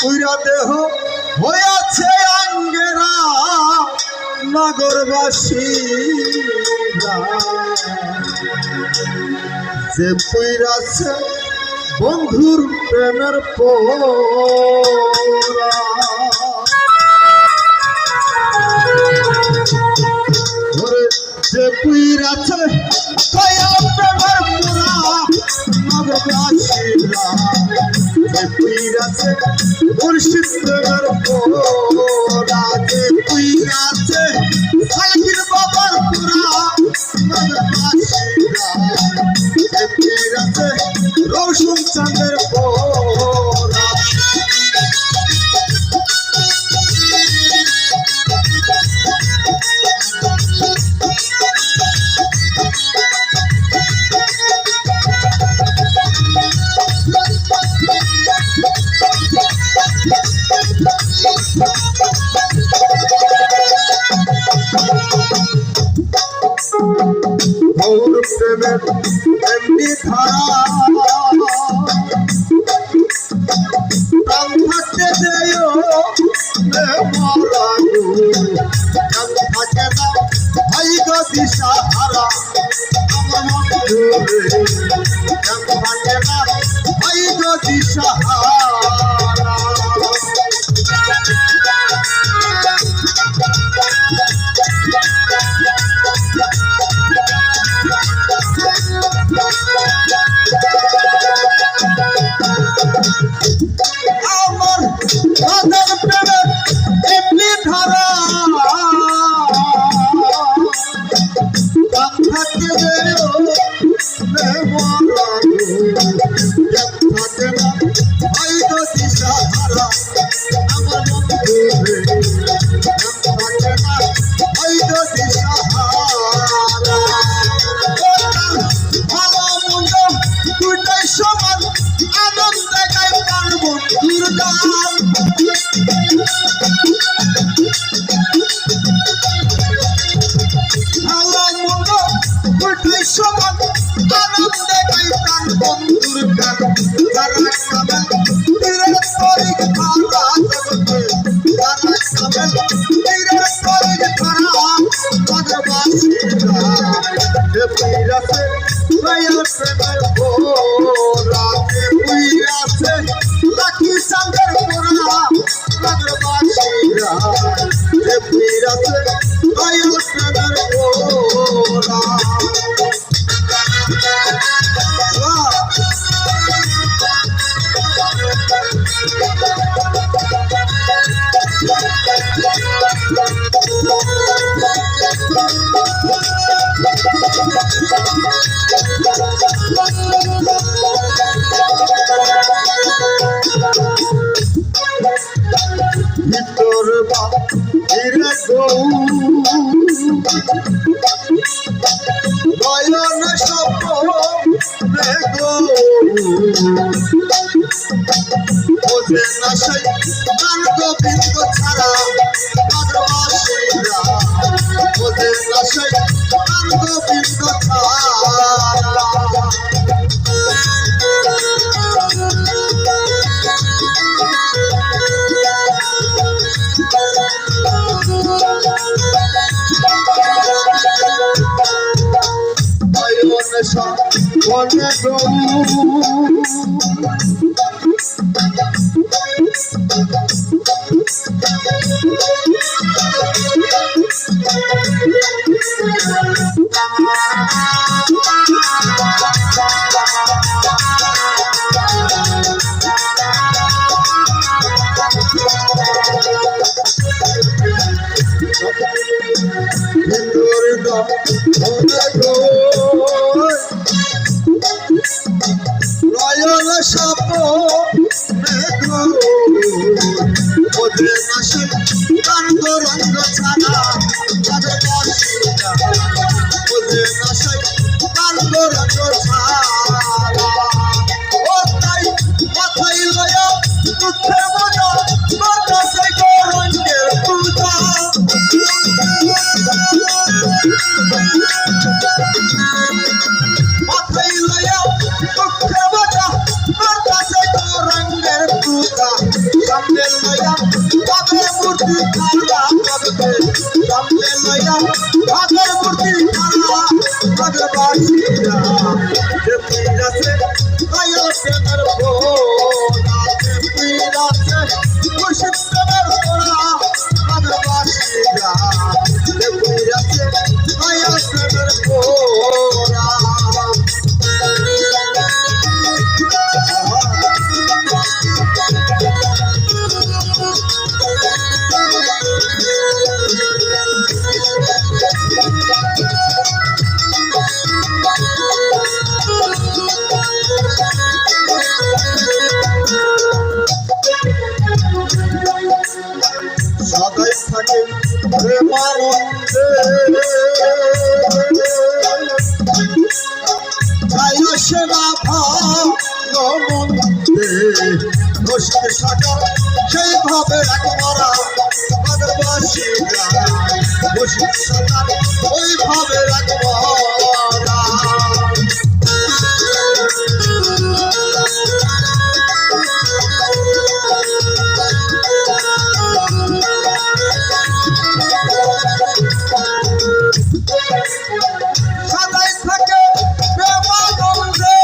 পুরা দেহ হয়েছে আঙ্গেরা নগরবাসী যে পুরাছে বন্ধুর প্রেমের পোরা যে পুরাছে প্রেমের পোরা নগরবাসীরা যে পুরাছে মুর্শিদ প্রেমের পোরা যে পুরাছে সাইকির বাবার পোরা নগরবাসীরা যে পুরাছে রৌশন চাঁদের পোরা গৌর প্রেমের এমনি ধারা প্রাণ থাকতে দেও মরা প্রাণ থাকে না ভাই গো দিশাহারা আমার মন জুড়ে প্রাণ থাকে না ভাই গো দিশাহারা সুতা সামনে লইয়া বাঘের মূর্তি খাড়া করবে সামনে লইয়া বাঘের মূর্তি খাড়া বাঘবাসীরা যে পীরাছে দয়াল প্রেমের ভোলা যে পীরাছে মুর্শিদ প্রেমের ভোলা বাঘবাসীরা যে পীরাছে দয়াল প্রেমের ভোলা সদাই থাকে প্রেমানন্দে যাই আসে না ভালো মন্দে রশিদ সাগর সেইভাবে একমারা বাঘবাসীরা রশিদ সাগর ওইভাবে একমারা সদাই থাকে প্রেমানন্দে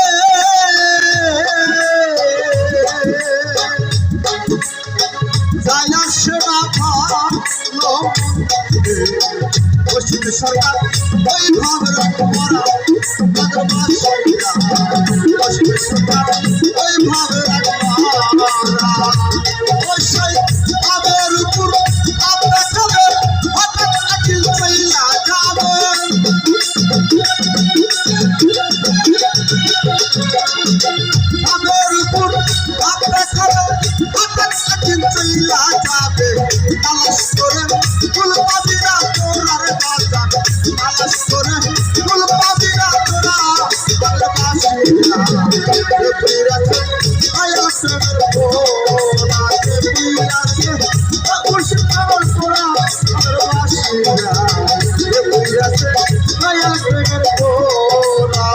যাই আসে না ভালো রশিদ সরকার ওইভাবে একমারা বাঘবাসীরা রশিদ সরকার ওইভাবে একমারা ওই সেই আবের উপর আপনা খাবে হঠাৎ আকিল চইলা যাবে আবের উপর আপনা খাবে হঠাৎ আকিল চইলা যাবে তালাশ করে ফুল পাবিরা তোরার বাজার তালাশ করে ফুল পাবিরা তোরা বাঘবাসীরা যে পীরাছে দয়াল প্রেমের ভোলা যে পীরাছে মুর্শিদ প্রেমের ভোলা বাঘবাসীরা যে পীরাছে দয়াল প্রেমের ভোলা